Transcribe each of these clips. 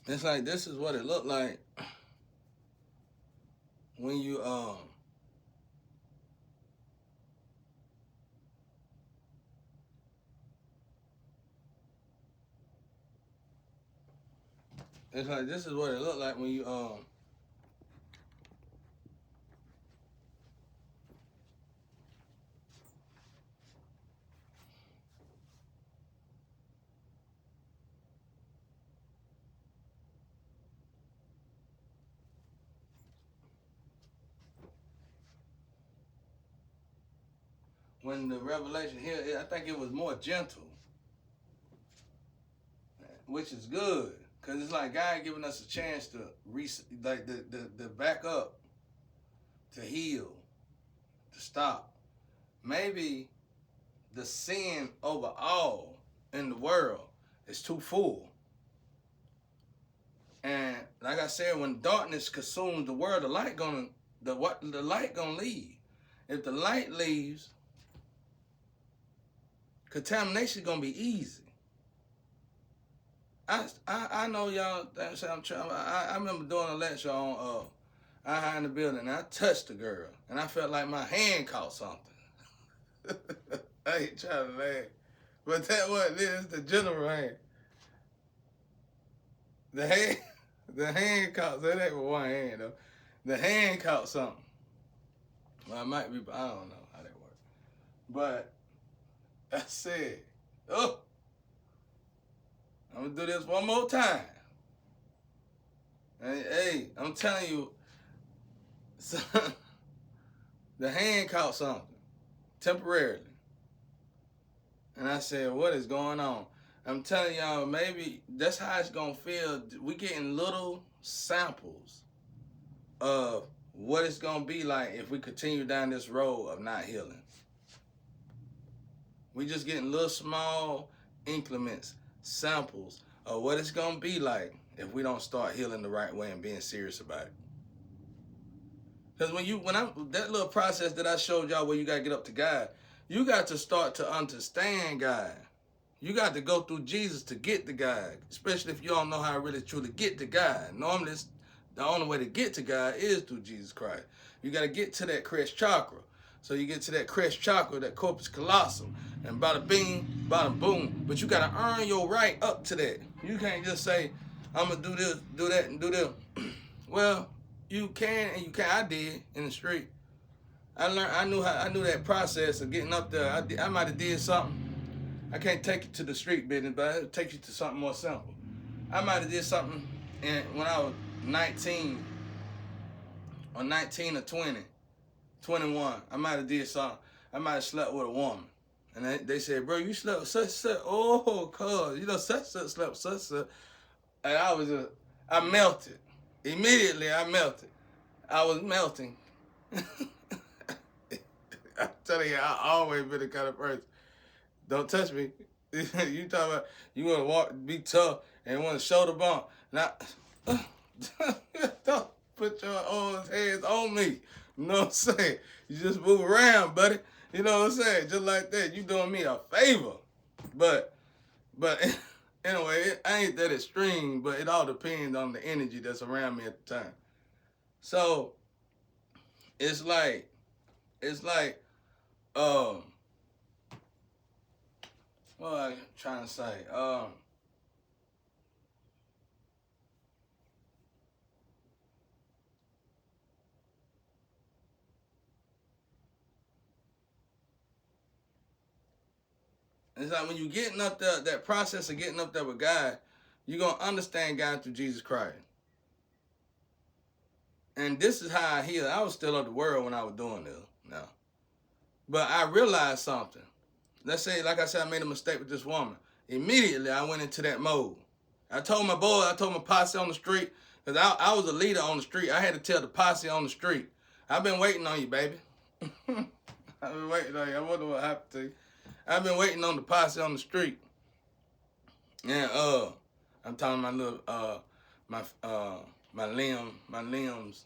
It's like this is what it looked like when you it's like this is what it looked like when you when the revelation here, I think it was more gentle, which is good. Cause it's like God giving us a chance to like the back up, to heal, to stop. Maybe the sin overall in the world is too full. And like I said, when darkness consumes the world, the light gonna leave. If the light leaves, contamination gonna be easy. I know y'all. I'm trying. I remember doing a lecture on I high in the building, and I touched a girl, and I felt like my hand caught something. I ain't trying to laugh, but that what it is, the general hand. The hand, the hand caught. So that ain't with one hand though. The hand caught something. Well, it might be. I don't know how that works. But I said, "Oh, I'm gonna do this one more time." Hey, I'm telling you, son, the hand caught something temporarily. And I said, what is going on? I'm telling y'all, maybe that's how it's gonna feel. We getting little samples of what it's gonna be like if we continue down this road of not healing. We just getting little small increments, samples of what it's gonna be like if we don't start healing the right way and being serious about it. Because that little process that I showed y'all where you gotta get up to God, you got to start to understand God. You got to go through Jesus to get to God, especially if you don't know how to really truly get to God. Normally, the only way to get to God is through Jesus Christ. You got to get to that crest chakra. So you get to that crest chakra, that corpus callosum, and bada bing, bada boom. But you got to earn your right up to that. You can't just say, I'm going to do this, do that, and do this. Well, you can and you can't. I did in the street. I knew that process of getting up there. I might have did something. I can't take you to the street business, but I'll take you to something more simple. I might have did something when I was 19 or 19 or 20, 21. I might have did something. I might have slept with a woman. And they said, bro, you slept with such. Oh, cuz, such slept with such. And I melted. Immediately, I melted. I was melting. I'm telling you, I always been the kind of person. Don't touch me. You talking about you want to walk, be tough, and want to shoulder bump. Now, don't put your own hands on me. You know what I'm saying? You just move around, buddy. You know what I'm saying? Just like that. You doing me a favor. But anyway, I ain't that extreme, but it all depends on the energy that's around me at the time. So it's like, it's like, um, what am I trying to say? It's like when you getting up there, that process of getting up there with God, you're gonna understand God through Jesus Christ. And this is how I healed. I was still of the world when I was doing this now. But I realized something. Let's say, like I said, I made a mistake with this woman. Immediately I went into that mode. I told my boy, I told my posse on the street, because I was a leader on the street. I had to tell the posse on the street, I've been waiting on you, baby. I've been waiting on you. I wonder what happened to you. I've been waiting on the posse on the street. And I'm talking my little my limbs.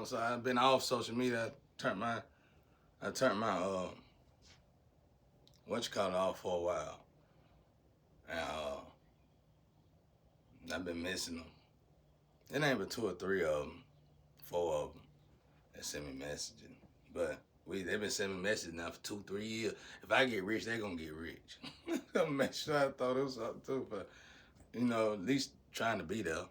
So I've been off social media. I turned my what you call it off for a while, and I've been missing them. It ain't but 2 or 3 of them, 4 of them that send me messaging. But they've been sending me messages now for 2, 3 years. If I get rich, they gonna get rich. I'm gonna make sure I throw this up too, but at least trying to be there.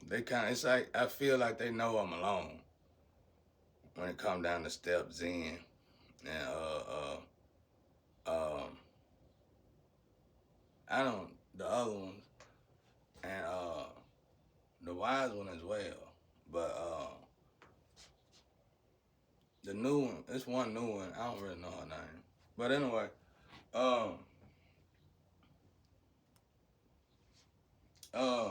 They it's like I feel like they know I'm alone when it come down to Step Zen and I don't the other ones and the wise one as well. But the new one, it's one new one. I don't really know her name. But anyway, um, uh,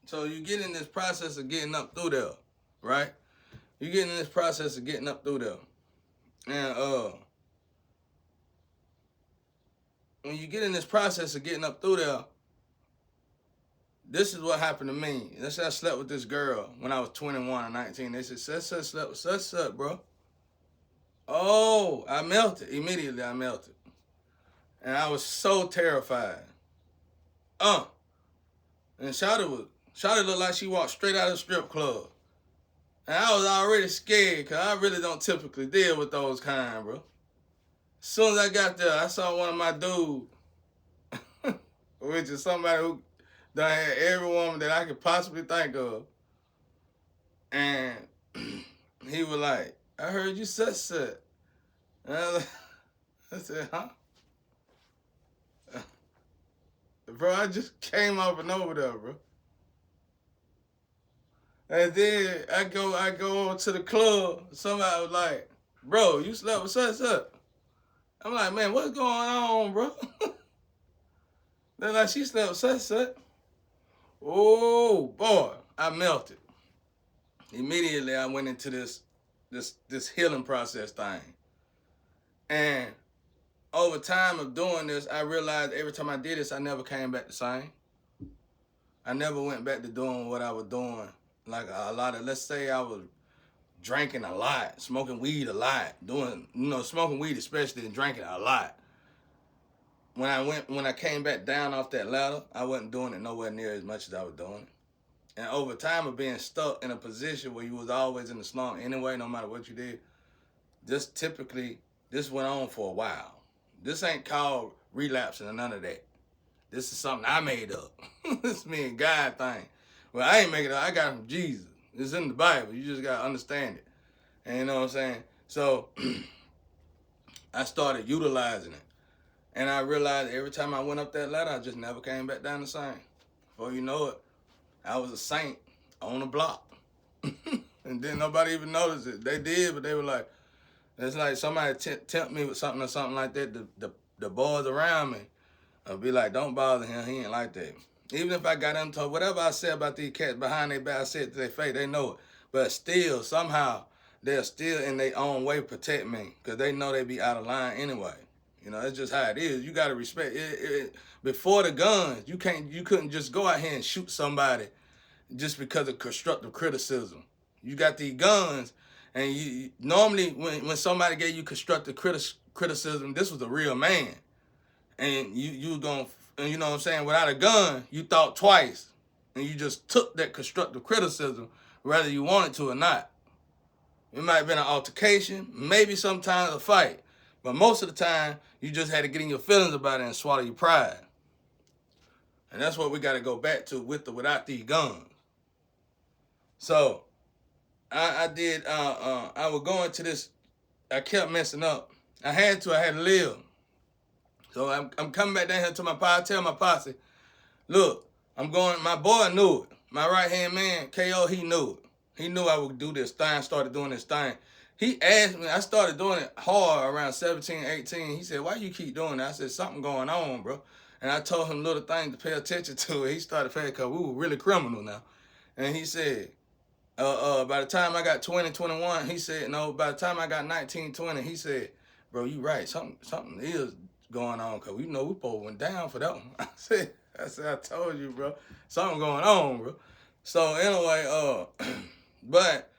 so you get in this process of getting up through there, right? You get in this process of getting up through there. And when you get in this process of getting up through there, this is what happened to me. Let's say I slept with this girl when I was 21 or 19. They said, such slept with such, bro. Oh, I melted. Immediately I melted. And I was so terrified. And Shawty looked like she walked straight out of the strip club. And I was already scared because I really don't typically deal with those kind, bro. As soon as I got there, I saw one of my dudes, which is somebody who done had every woman that I could possibly think of. And he was like, I heard you such. And I said, huh? Bro, I just came up and over there, bro. And then I go over to the club. Somebody was like, bro, you slept with such. I'm like, man, what's going on, bro? They're like, she slept with such. Oh, boy, I melted. Immediately, I went into this healing process thing. And over time of doing this, I realized every time I did this, I never came back the same. I never went back to doing what I was doing. Like a lot of, let's say I was drinking a lot, smoking weed a lot, smoking weed especially and drinking a lot. When I came back down off that ladder, I wasn't doing it nowhere near as much as I was doing it. And over time of being stuck in a position where you was always in the slump anyway, no matter what you did, this went on for a while. This ain't called relapsing or none of that. This is something I made up. This is me and God thing. Well, I ain't making it up. I got it from Jesus. It's in the Bible. You just got to understand it. And you know what I'm saying? So I started utilizing it. And I realized every time I went up that ladder, I just never came back down the same. Before you know it, I was a saint on the block. And then nobody even noticed it. They did, but they were like, it's like somebody tempt me with something or something like that. The boys around me would be like, don't bother him. He ain't like that. Even if I got into whatever I said about these cats behind their back, I said to their face, they know it. But still, somehow, they're still in their own way protect me because they know they be out of line anyway. That's just how it is. You got to respect it. Before the guns, you couldn't just go out here and shoot somebody just because of constructive criticism. You got these guns, and you normally when somebody gave you constructive criticism, this was a real man, and you gonna, and you know what I'm saying, without a gun, you thought twice, and you just took that constructive criticism whether you wanted to or not. It might have been an altercation, maybe sometimes a fight, but most of the time you just had to get in your feelings about it and swallow your pride. And that's what we got to go back to with or without these guns. So I was going to this, I kept messing up. I had to live. So I'm coming back down here to my posse, tell my posse, look, I'm going, my boy knew it. My right-hand man, KO, he knew it. He knew I would do this thing, started doing this thing. He asked me, I started doing it hard around 17, 18. He said, why you keep doing that? I said, something going on, bro. And I told him little things to pay attention to. He started paying because we were really criminal now. And he said, by the time I got 20, 21, he said, no, by the time I got 19, 20, he said, bro, you right. Something is going on because we both went down for that one. I said, I told you, bro. Something going on, bro. So anyway, but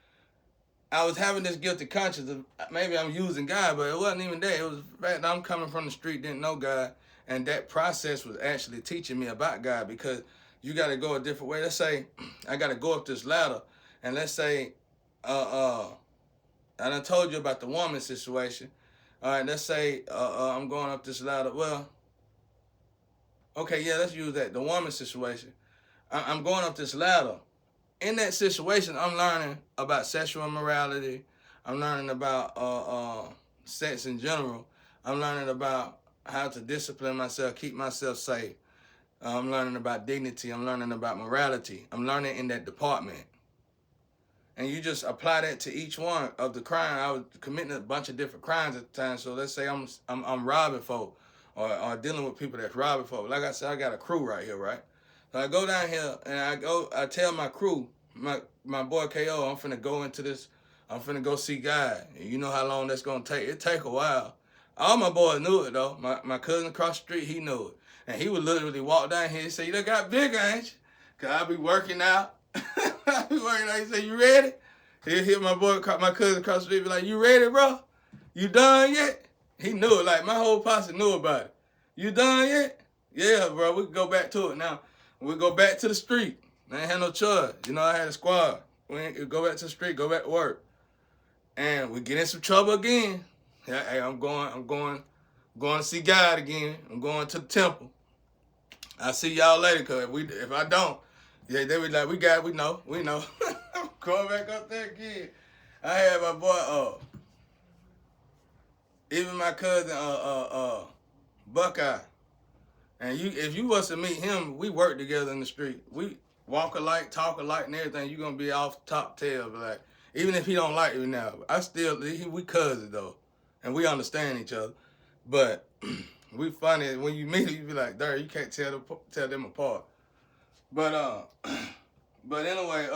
I was having this guilty conscience of maybe I'm using God, but it wasn't even that. It was the fact that I'm coming from the street, didn't know God, and that process was actually teaching me about God because you got to go a different way. Let's say I got to go up this ladder, and let's say, I done told you about the woman situation. All right, let's say I'm going up this ladder. Well, okay, yeah, let's use that. The woman situation. I'm going up this ladder. In that situation, I'm learning about sexual immorality. I'm learning about sex in general. I'm learning about how to discipline myself, keep myself safe. I'm learning about dignity. I'm learning about morality. I'm learning in that department. And you just apply that to each one of the crime. I was committing a bunch of different crimes at the time. So let's say I'm robbing folk or dealing with people that's robbing folk. Like I said, I got a crew right here, right? So I go down here and I tell my crew, my boy KO, I'm finna go into this, I'm finna go see God. And you know how long that's gonna take. It take a while. All my boys knew it though. My cousin across the street, he knew it. And he would literally walk down here and say, you done got bigger, ain't you? Cause I be working out. I be working out. He say, you ready? He'll hit my cousin across the street, be like, you ready, bro? You done yet? He knew it. Like, my whole posse knew about it. You done yet? Yeah, bro, we can go back to it now. We go back to the street. I ain't had no choice. You know, I had a squad. We go back to the street, go back to work. And we get in some trouble again. Hey, I'm going to see God again. I'm going to the temple. I'll see y'all later, cause if I don't, yeah, they be like, we know. I'm going back up there again. I had my boy, even my cousin, Buckeye. And if you was to meet him, we work together in the street. We walk alike, talk alike, and everything. You gonna be off top tail, but like, even if he don't like me now, we cousins though, and we understand each other. But we funny when you meet him, you be like, "There, you can't tell them apart." But but anyway,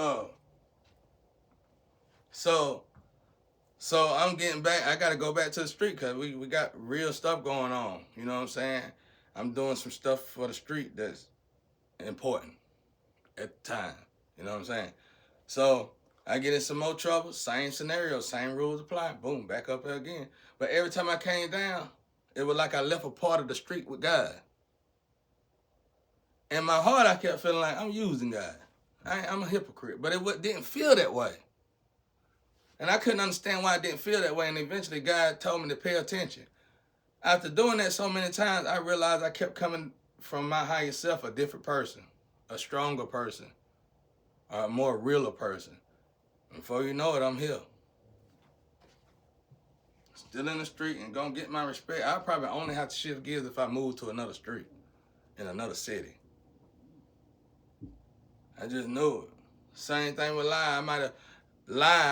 so I'm getting back. I gotta go back to the street because we got real stuff going on. You know what I'm saying? I'm doing some stuff for the street that's important at the time. You know what I'm saying? So I get in some more trouble. Same scenario, same rules apply. Boom, back up here again. But every time I came down, it was like I left a part of the street with God. In my heart, I kept feeling like I'm using God. I'm a hypocrite. But it didn't feel that way. And I couldn't understand why it didn't feel that way. And eventually God told me to pay attention. After doing that so many times, I realized I kept coming from my higher self, a different person, a stronger person, a more realer person. Before you know it, I'm here. Still in the street and gonna get my respect. I probably only have to shift gears if I move to another street in another city. I just knew it. Same thing with lie. I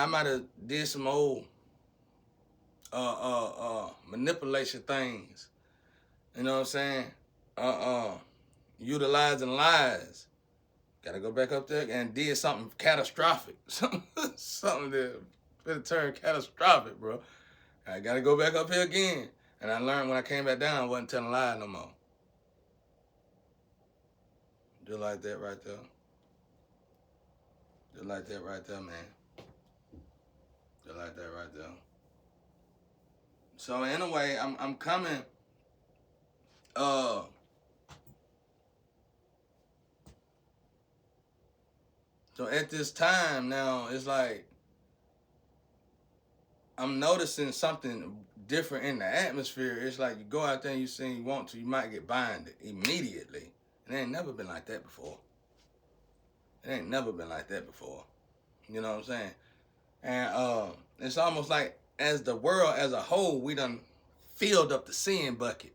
might have did some old manipulation things. You know what I'm saying? Utilizing lies. Gotta go back up there and did something catastrophic. something that turned catastrophic, bro. I gotta go back up here again. And I learned when I came back down, I wasn't telling lies no more. Just like that right there. Just like that right there, man. Just like that right there. So anyway, I'm coming. So at this time now, it's like I'm noticing something different in the atmosphere. It's like you go out there and you say you want to, you might get binded immediately. It ain't never been like that before. It ain't never been like that before. You know what I'm saying? And it's almost like as the world as a whole, we done filled up the sin bucket.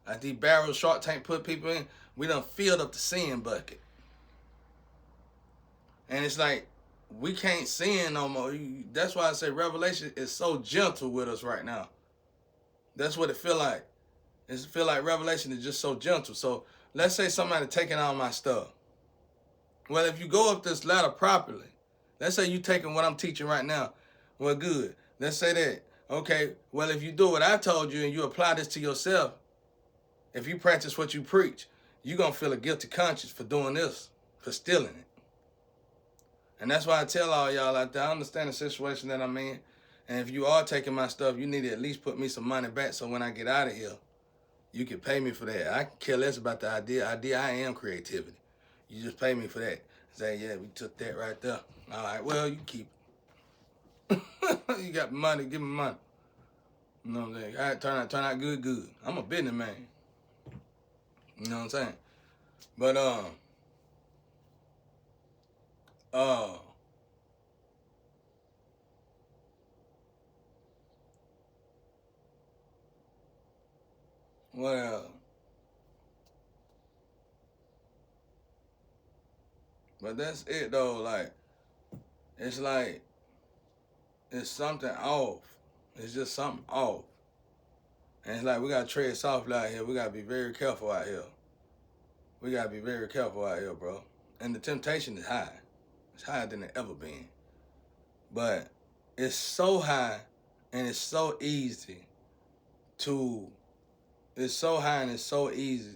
Like these barrels Shark Tank put people in, we done filled up the sin bucket. And it's like, we can't sin no more. That's why I say Revelation is so gentle with us right now. That's what it feel like. It feel like Revelation is just so gentle. So let's say somebody taking all my stuff. Well, if you go up this ladder properly, let's say you taking what I'm teaching right now. Well, good. Let's say that. Okay, well, if you do what I told you and you apply this to yourself, if you practice what you preach, you're going to feel a guilty conscience for doing this, for stealing it. And that's why I tell all y'all out there, I understand the situation that I'm in. And if you are taking my stuff, you need to at least put me some money back so when I get out of here, you can pay me for that. I can care less about the idea. I am creativity. You just pay me for that. Say, yeah, we took that right there. All right, well, you keep it. You got money, give me money. You know what I'm saying? All right, turn out good. I'm a businessman. You know what I'm saying? But uh well, but that's it though. It's like it's something off. It's just something off. And it's like we gotta tread softly out here. We gotta be very careful out here. We gotta be very careful out here, bro. And the temptation is high. It's higher than it ever been. But it's so high and it's so easy to it's so high and it's so easy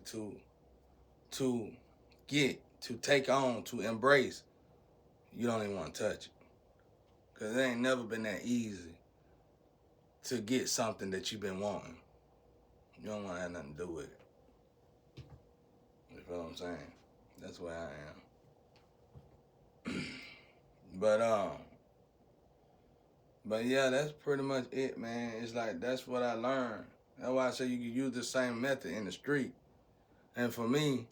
to get, to take on, to embrace. You don't even want to touch it. Cause it ain't never been that easy to get something that you've been wanting. You don't want to have nothing to do with it. You feel what I'm saying? That's where I am. But yeah, that's pretty much it, man. It's like that's what I learned. That's why I say you can use the same method in the street. And for me,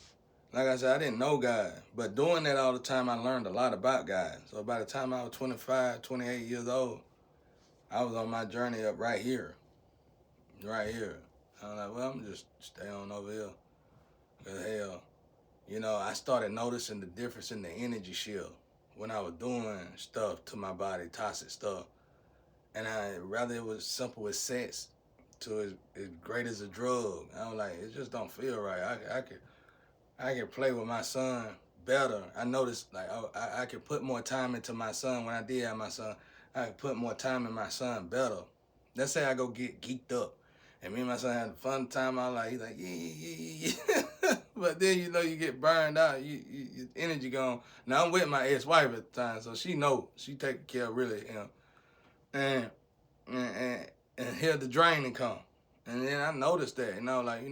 like I said, I didn't know God, but doing that all the time, I learned a lot about God. So by the time I was 25, 28 years old, I was on my journey up right here. Right here. I was like, well, I'm just stay on over here. Cause hell, you know, I started noticing the difference in the energy shield when I was doing stuff to my body, toxic stuff. And rather it was simple as sex to as great as a drug. I was like, it just don't feel right. I could play with my son better. I noticed like I could put more time into my son when I did have my son. I could put more time in my son better. Let's say I go get geeked up, and me and my son had a fun time. I was like, he's like, yeah. But then you know you get burned out. Your energy gone. Now I'm with my ex-wife at the time, so she know she taking care of really him. And and here the draining come. And then I noticed that, like,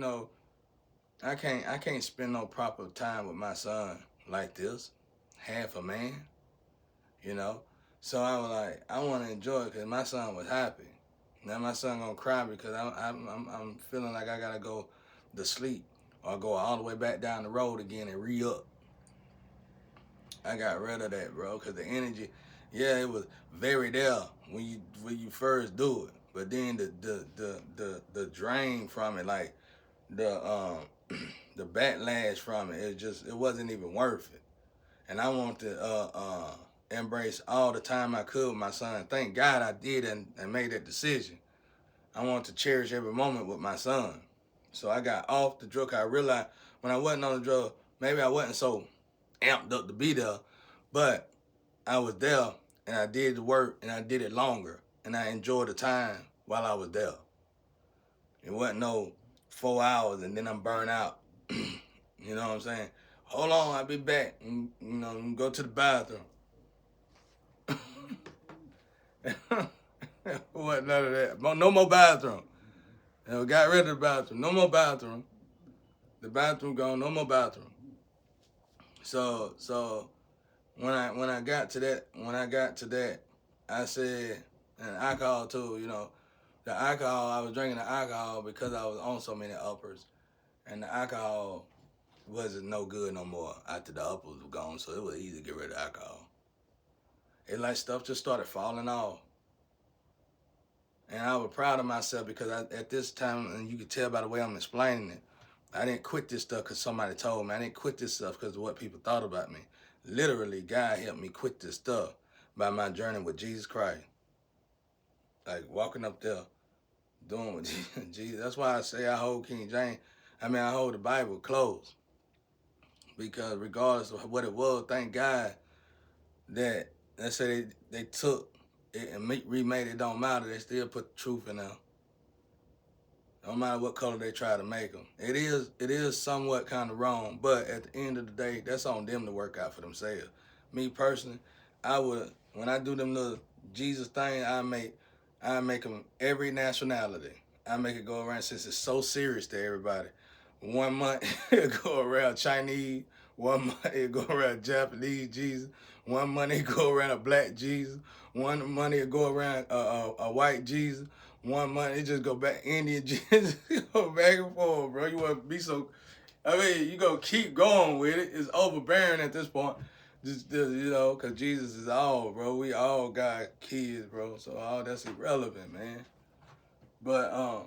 I can't spend no proper time with my son like this, half a man, you know. So I was like, I want to enjoy it because my son was happy. Now my son gonna cry because I'm feeling like I gotta go to sleep or go all the way back down the road again and re-up. I got rid of that, bro, because the energy, yeah, it was very there when you first do it, but then the drain from it, like the the backlash from it, it wasn't even worth it. And I want to embrace all the time I could with my son. Thank God I did and made that decision. I want to cherish every moment with my son. So I got off the drug. I realized when I wasn't on the drug, maybe I wasn't so amped up to be there, but I was there and I did the work and I did it longer and I enjoyed the time while I was there. It wasn't no 4 hours and then I'm burnt out. You know what I'm saying? Hold on, I'll be back. And, go to the bathroom. What none of that. No more bathroom. Got rid of the bathroom. No more bathroom. The bathroom gone. No more bathroom. So when I got to that, I said, and alcohol too. The alcohol, I was drinking the alcohol because I was on so many uppers, and the alcohol wasn't no good no more after the uppers were gone. So it was easy to get rid of alcohol. It like stuff just started falling off. And I was proud of myself because at this time, and you could tell by the way I'm explaining it, I didn't quit this stuff because somebody told me. I didn't quit this stuff because of what people thought about me. Literally, God helped me quit this stuff by my journey with Jesus Christ. Like walking up there, doing what Jesus. That's why I say I hold King James. I hold the Bible close. Because regardless of what it was, thank God that, let's say they took it and remade it, don't matter. They still put the truth in there. No matter what color they try to make them. It is somewhat kind of wrong, but at the end of the day, that's on them to work out for themselves. Me personally, when I do them little Jesus thing, I make them every nationality. I make it go around since it's so serious to everybody. 1 month, it'll go around Chinese, One month it go around Japanese Jesus. One month it go around a black Jesus. One month it go around a white Jesus. One month it just go back Indian Jesus. Go back and forth, bro. You want to be so... I mean, you gonna keep going with it. It's overbearing at this point. Just you know, cause Jesus is all, bro. We all got kids, bro. So all that's irrelevant, man. But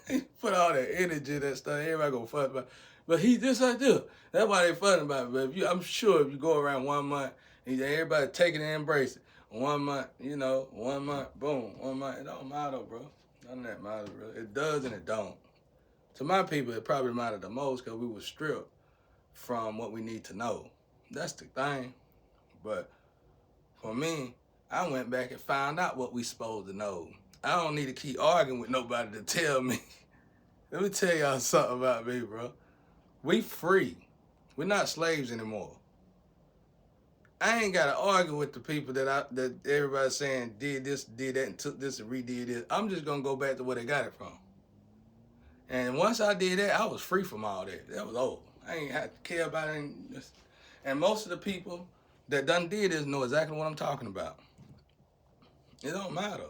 he put all that energy, that stuff. Everybody gonna fuss about. But he just like this. That's why they fussing about it. But if you, I'm sure if you go around 1 month, and everybody take it and embrace it. 1 month, you know, 1 month, boom, 1 month. It don't matter, bro. None of that matters, bro. It does and it don't. To my people, it probably mattered the most because we were stripped from what we need to know. That's the thing. But for me, I went back and found out what we supposed to know. I don't need to keep arguing with nobody to tell me. Let me tell y'all something about me, bro. We free. We're not slaves anymore. I ain't got to argue with the people that everybody's saying did this, did that, and took this and redid this. I'm just going to go back to where they got it from. And once I did that, I was free from all that. That was over. I ain't had to care about it. And most of the people that done did this know exactly what I'm talking about. It don't matter.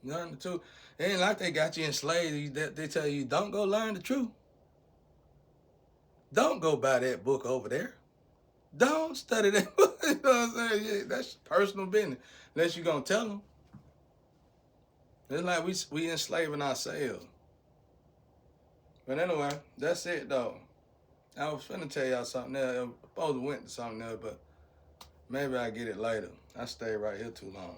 Learn the truth. It ain't like they got you enslaved. They tell you, don't go learn the truth. Don't go buy that book over there. Don't study that book. You know what I'm saying? Yeah, that's personal business. Unless you're going to tell them. It's like we enslaving ourselves. But anyway, that's it though. I was finna tell y'all something else. I supposed to went to something else, but maybe I'll get it later. I stayed right here too long.